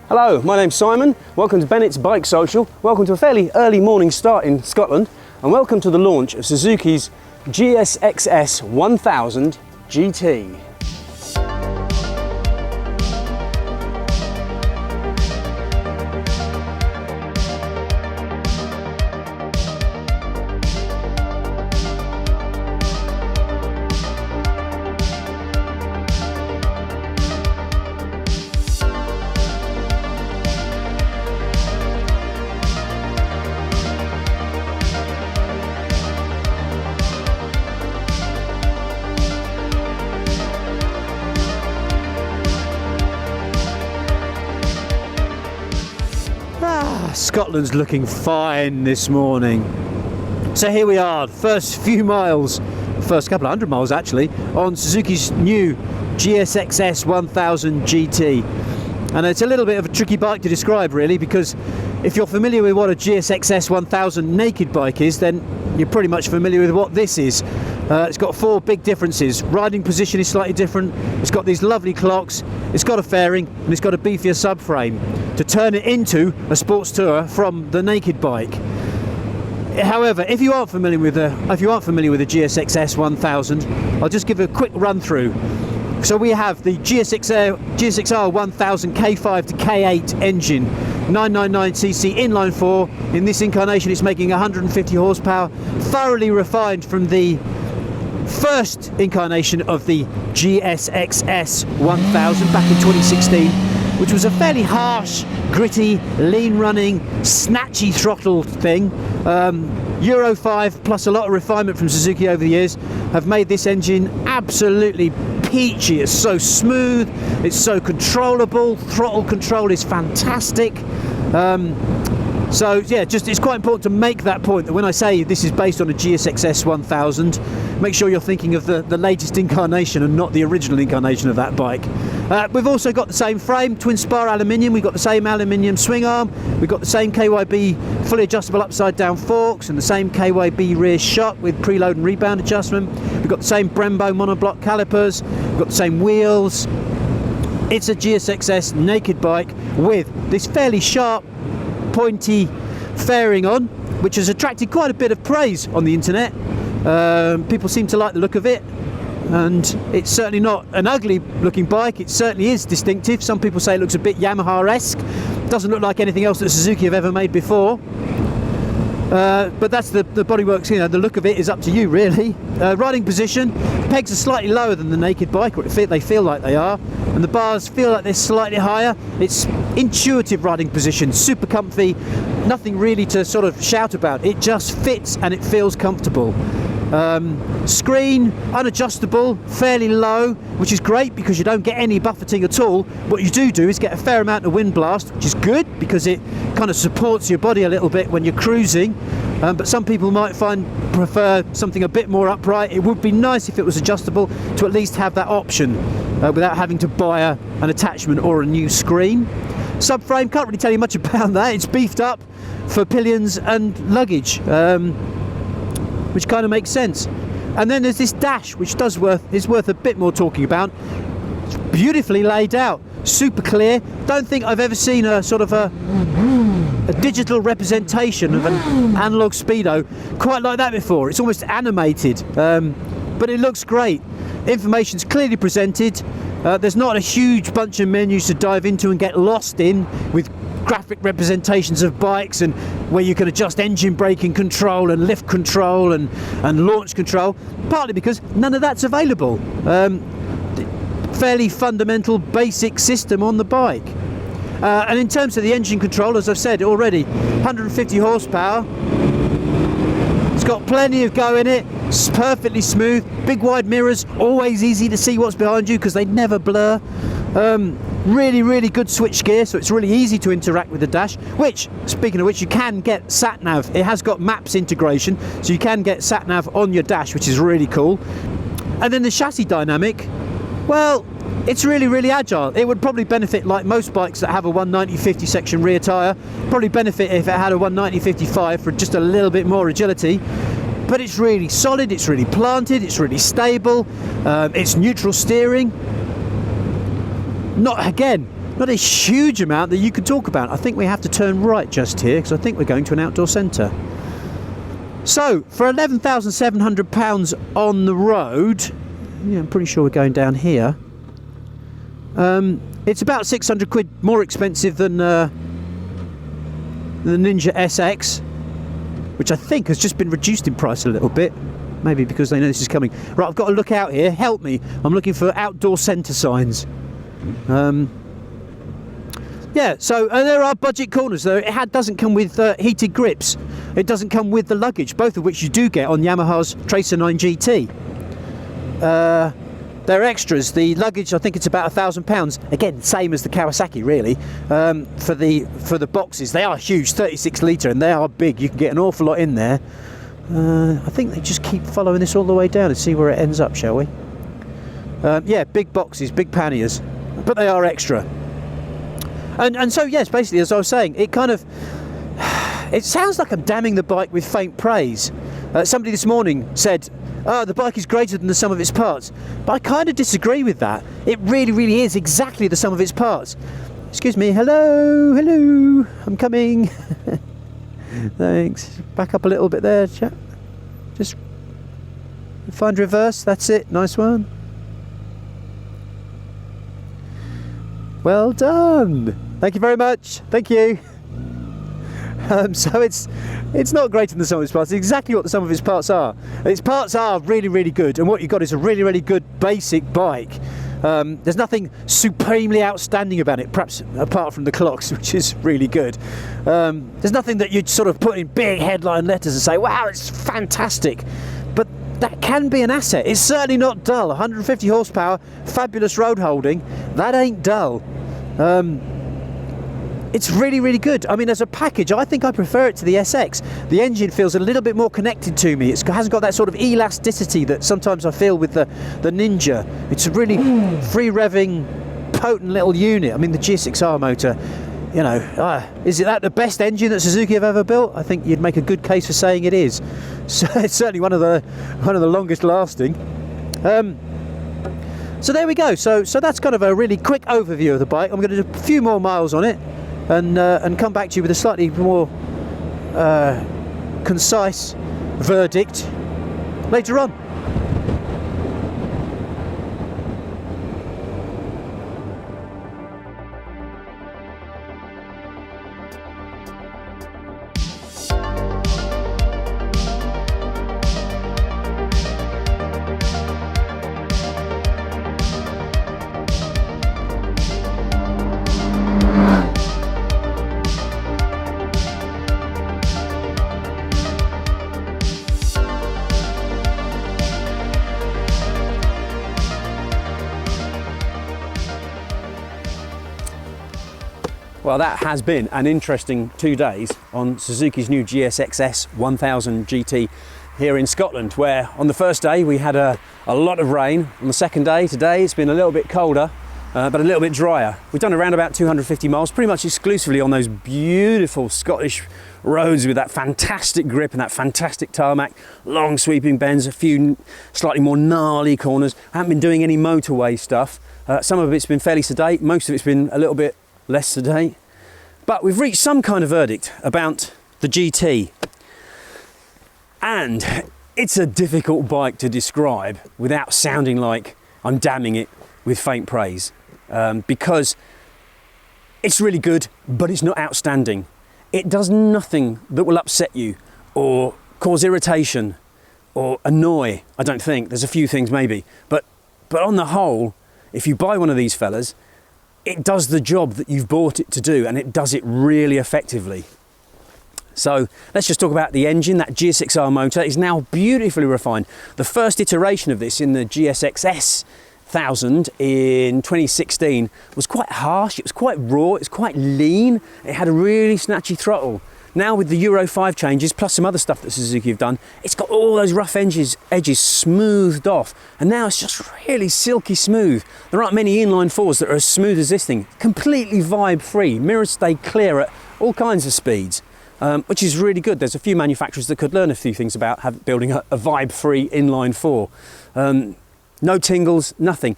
Hello, my name's Simon. Welcome to Bennett's Bike Social. Welcome to a fairly early morning start in Scotland, and welcome to the launch of Suzuki's GSX-S1000 GT. Scotland's looking fine this morning. So here we are, first few miles, first couple of hundred miles actually, on Suzuki's new GSX-S1000 GT. And it's a little bit of a tricky bike to describe really, because if you're familiar with what a GSX-S1000 naked bike is, then you're pretty much familiar with what this is. It's got four big differences. Riding position is slightly different, it's got these lovely clocks, it's got a fairing, and it's got a beefier subframe to turn it into a sports tourer from the naked bike. However, if you aren't familiar with the GSX-S1000, I'll just give a quick run through. So we have the GSXR 1000 K5 to K8 engine, 999cc inline 4. In this incarnation it's making 150 horsepower, thoroughly refined from the first incarnation of the GSX-S 1000 back in 2016, which was a fairly harsh, gritty, lean running, snatchy throttle thing. Euro 5 plus a lot of refinement from Suzuki over the years have made this engine absolutely peachy. It's so smooth, it's so controllable, throttle control is fantastic. So yeah, just it's quite important to make that point, that when I say this is based on a GSX-S 1000, make sure you're thinking of the latest incarnation and not the original incarnation of that bike. We've also got the same frame, twin spar aluminium, we've got the same aluminium swing arm, we've got the same KYB fully adjustable upside down forks and the same KYB rear shock with preload and rebound adjustment. We've got the same Brembo monoblock calipers, we've got the same wheels. It's a GSX-S naked bike with this fairly sharp, pointy fairing on, which has attracted quite a bit of praise on the internet. People seem to like the look of it, and it's certainly not an ugly looking bike, it certainly is distinctive. Some people say it looks a bit Yamaha-esque, doesn't look like anything else that Suzuki have ever made before. But that's the bodyworks, you know, the look of it is up to you really. Riding position, pegs are slightly lower than the naked bike, or they feel like they are, and the bars feel like they're slightly higher. It's intuitive riding position, super comfy, nothing really to sort of shout about, it just fits and it feels comfortable. Screen, unadjustable, fairly low, which is great because you don't get any buffeting at all. What you do is get a fair amount of wind blast, which is good because it kind of supports your body a little bit when you're cruising. But some people might prefer something a bit more upright. It would be nice if it was adjustable to at least have that option without having to buy an attachment or a new screen. Subframe, can't really tell you much about that. It's beefed up for pillions and luggage, which kind of makes sense. And then there's this dash, which is worth a bit more talking about. It's beautifully laid out, super clear. Don't think I've ever seen a sort of a digital representation of an analog speedo quite like that before. It's almost animated, but it looks great. Information's clearly presented. There's not a huge bunch of menus to dive into and get lost in with graphic representations of bikes, and where you can adjust engine braking control and lift control and launch control, partly because none of that's available. Fairly fundamental basic system on the bike. And in terms of the engine control, as I've said already, 150 horsepower, it's got plenty of go in it, it's perfectly smooth, big wide mirrors, always easy to see what's behind you because they never blur. Really good switch gear, so it's really easy to interact with the dash, which, speaking of which, you can get sat-nav. It has got maps integration, so you can get sat-nav on your dash, which is really cool. And then the chassis dynamic, well, it's really agile. It would probably benefit, like most bikes that have a 190/50 section rear tyre, probably benefit if it had a 190/55 for just a little bit more agility. But it's really solid, it's really planted, it's really stable, it's neutral steering. not a huge amount that you could talk about. I think we have to turn right just here because I think we're going to an outdoor centre. So for £11,700 on the road, yeah, I'm pretty sure we're going down here. It's about 600 quid more expensive than the Ninja SX, which I think has just been reduced in price a little bit. Maybe because they know this is coming. Right, I've got to look out here. Help me. I'm looking for outdoor centre signs. Yeah, so there are budget corners though. It doesn't come with heated grips. It doesn't come with the luggage, both of which you do get on Yamaha's Tracer 9 GT. They're extras. The luggage, I think it's about £1,000. Again, same as the Kawasaki, really. For the boxes, they are huge, 36 litre, and they are big. You can get an awful lot in there. I think they just keep following this all the way down and see where it ends up, shall we? Yeah, big boxes, big panniers, but they are extra. And so yes, basically, as I was saying, it kind of, it sounds like I'm damning the bike with faint praise. Somebody this morning said, "Oh, the bike is greater than the sum of its parts," but I kind of disagree with that. It really is exactly the sum of its parts. Excuse me, hello, I'm coming. Thanks. Back up a little bit there, chap. Just find reverse, that's it, nice one. Well done. Thank you very much. Thank you. So it's not greater than the sum of its parts. It's exactly what the sum of its parts are. Its parts are really good, and what you've got is a really good basic bike. There's nothing supremely outstanding about it, perhaps apart from the clocks, which is really good. There's nothing that you'd sort of put in big headline letters and say, wow, it's fantastic. But that can be an asset. It's certainly not dull. 150 horsepower, fabulous road holding. That ain't dull. It's really good. I mean, as a package, I think I prefer it to the SX. The engine feels a little bit more connected to me. It hasn't got that sort of elasticity that sometimes I feel with the Ninja. It's a really free-revving, potent little unit. I mean, the GSX-R motor, you know, is it that the best engine that Suzuki have ever built? I think you'd make a good case for saying it is. So it's certainly one of the longest lasting. So there we go. So that's kind of a really quick overview of the bike. I'm going to do a few more miles on it. And come back to you with a slightly more concise verdict later on. Well, that has been an interesting 2 days on Suzuki's new GSX-S 1000GT here in Scotland, where on the first day we had a lot of rain. On the second day, today, it's been a little bit colder, but a little bit drier. We've done around about 250 miles, pretty much exclusively on those beautiful Scottish roads with that fantastic grip and that fantastic tarmac, long sweeping bends, a few slightly more gnarly corners. I haven't been doing any motorway stuff. Some of it's been fairly sedate, most of it's been a little bit less sedate. But we've reached some kind of verdict about the GT. And it's a difficult bike to describe without sounding like I'm damning it with faint praise. Because it's really good, but it's not outstanding. It does nothing that will upset you or cause irritation or annoy, I don't think. There's a few things maybe. But on the whole, if you buy one of these fellas, it does the job that you've bought it to do, and it does it really effectively. So let's just talk about the engine. That GSX-R motor is now beautifully refined. The first iteration of this in the GSX-S1000 in 2016 was quite harsh, it was quite raw, it was quite lean, it had a really snatchy throttle. Now with the Euro 5 changes, plus some other stuff that Suzuki have done, it's got all those rough edges smoothed off, and now it's just really silky smooth. There aren't many inline fours that are as smooth as this thing. Completely vibe free, mirrors stay clear at all kinds of speeds, which is really good. There's a few manufacturers that could learn a few things about building a vibe free inline four. No tingles, nothing.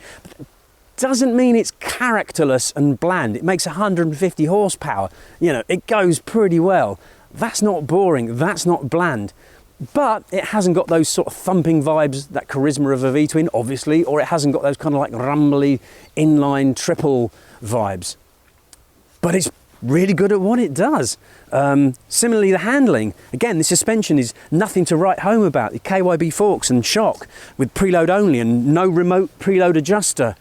doesn't mean it's characterless and bland. It makes 150 horsepower. You know, it goes pretty well. That's not boring, that's not bland. But it hasn't got those sort of thumping vibes, that charisma of a V-twin, obviously, or it hasn't got those kind of like rumbly inline triple vibes. But it's really good at what it does. Similarly, the handling. Again, the suspension is nothing to write home about. The KYB forks and shock with preload only and no remote preload adjuster.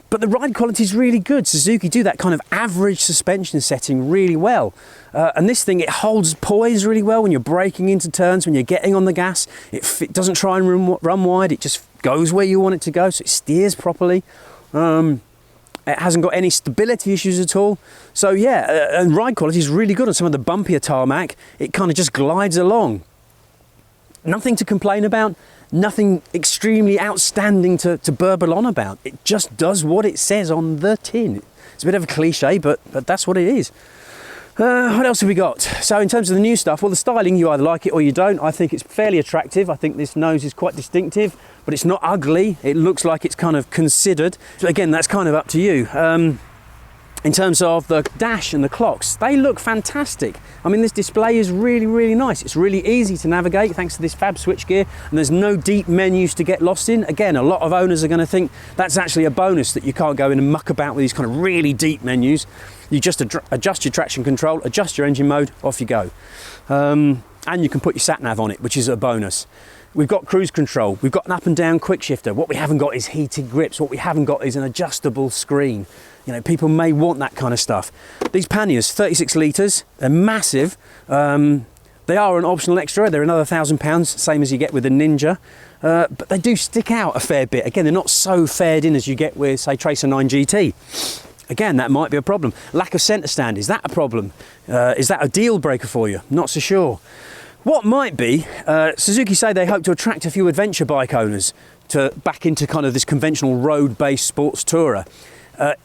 But the ride quality is really good. Suzuki do that kind of average suspension setting really well. And this thing, it holds poise really well when you're braking into turns, when you're getting on the gas. It doesn't try and run wide, it just goes where you want it to go, so it steers properly. It hasn't got any stability issues at all. So yeah, and ride quality is really good on some of the bumpier tarmac. It kind of just glides along. Nothing to complain about. Nothing extremely outstanding to burble on about. It just does what it says on the tin. It's a bit of a cliche, but that's what it is. What else have we got? So in terms of the new stuff, well, the styling, you either like it or you don't. I think it's fairly attractive. I think this nose is quite distinctive, but it's not ugly. It looks like it's kind of considered. So again, that's kind of up to you. In terms of the dash and the clocks, they look fantastic. I mean, this display is really, really nice. It's really easy to navigate thanks to this fab switchgear, and there's no deep menus to get lost in. Again, a lot of owners are going to think that's actually a bonus, that you can't go in and muck about with these kind of really deep menus. You just adjust your traction control, adjust your engine mode, off you go. And you can put your sat nav on it, which is a bonus. We've got cruise control, we've got an up and down quick shifter. What we haven't got is heated grips. What we haven't got is an adjustable screen. You know, people may want that kind of stuff. These panniers, 36 litres, they're massive. They are an optional extra, they're another £1,000, same as you get with the Ninja. But they do stick out a fair bit. Again, they're not so fared in as you get with, say, Tracer 9 GT. Again, that might be a problem. Lack of centre stand, is that a problem? Is that a deal breaker for you? Not so sure. What might be, Suzuki say they hope to attract a few adventure bike owners back into kind of this conventional road-based sports tourer.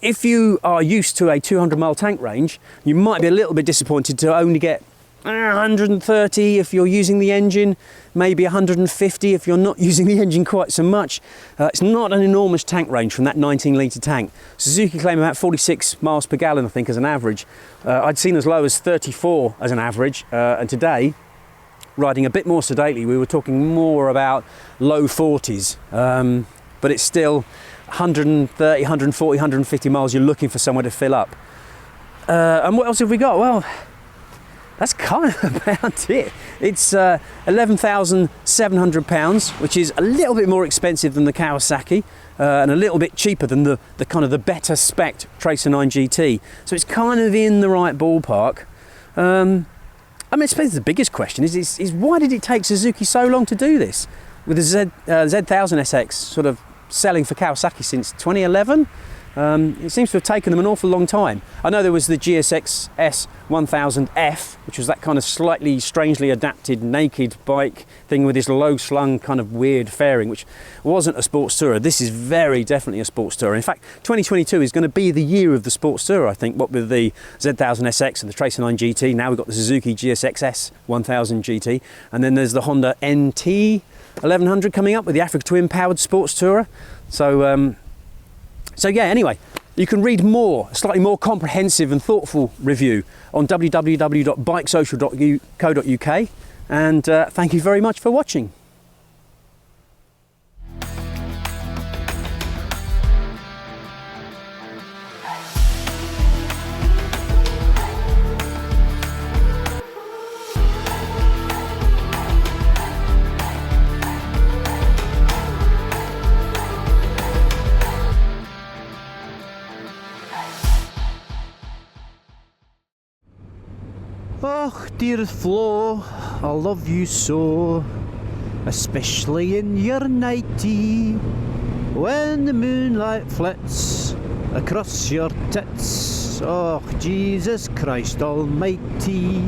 If you are used to a 200-mile tank range, you might be a little bit disappointed to only get 130 if you're using the engine, maybe 150 if you're not using the engine quite so much. It's not an enormous tank range from that 19-litre tank. Suzuki claim about 46 miles per gallon, I think, as an average. I'd seen as low as 34 as an average, and today, riding a bit more sedately, we were talking more about low 40s, but it's still 130, 140, 150 miles you're looking for somewhere to fill up. And what else have we got? Well, that's kind of about it. It's £11,700, which is a little bit more expensive than the Kawasaki, and a little bit cheaper than the kind of the better spec'd Tracer 9 GT. So it's kind of in the right ballpark. I mean, I suppose the biggest question is why did it take Suzuki so long to do this? With the Z1000SX sort of selling for Kawasaki since 2011, it seems to have taken them an awful long time. I know there was the GSX-S1000F, which was that kind of slightly strangely adapted naked bike thing with this low slung kind of weird fairing, which wasn't a sports tourer. This is very definitely a sports tourer. In fact, 2022 is going to be the year of the sports tourer, I think, what with the Z1000SX and the Tracer 9 GT. Now we've got the Suzuki GSX-S1000GT, and then there's the Honda NT1100 coming up with the Africa Twin powered sports tourer. So yeah, anyway, you can read more, a slightly more comprehensive and thoughtful review on www.bikesocial.co.uk, and thank you very much for watching. Oh, dear Flo, I love you so, especially in your nightie, when the moonlight flits across your tits. Oh, Jesus Christ Almighty.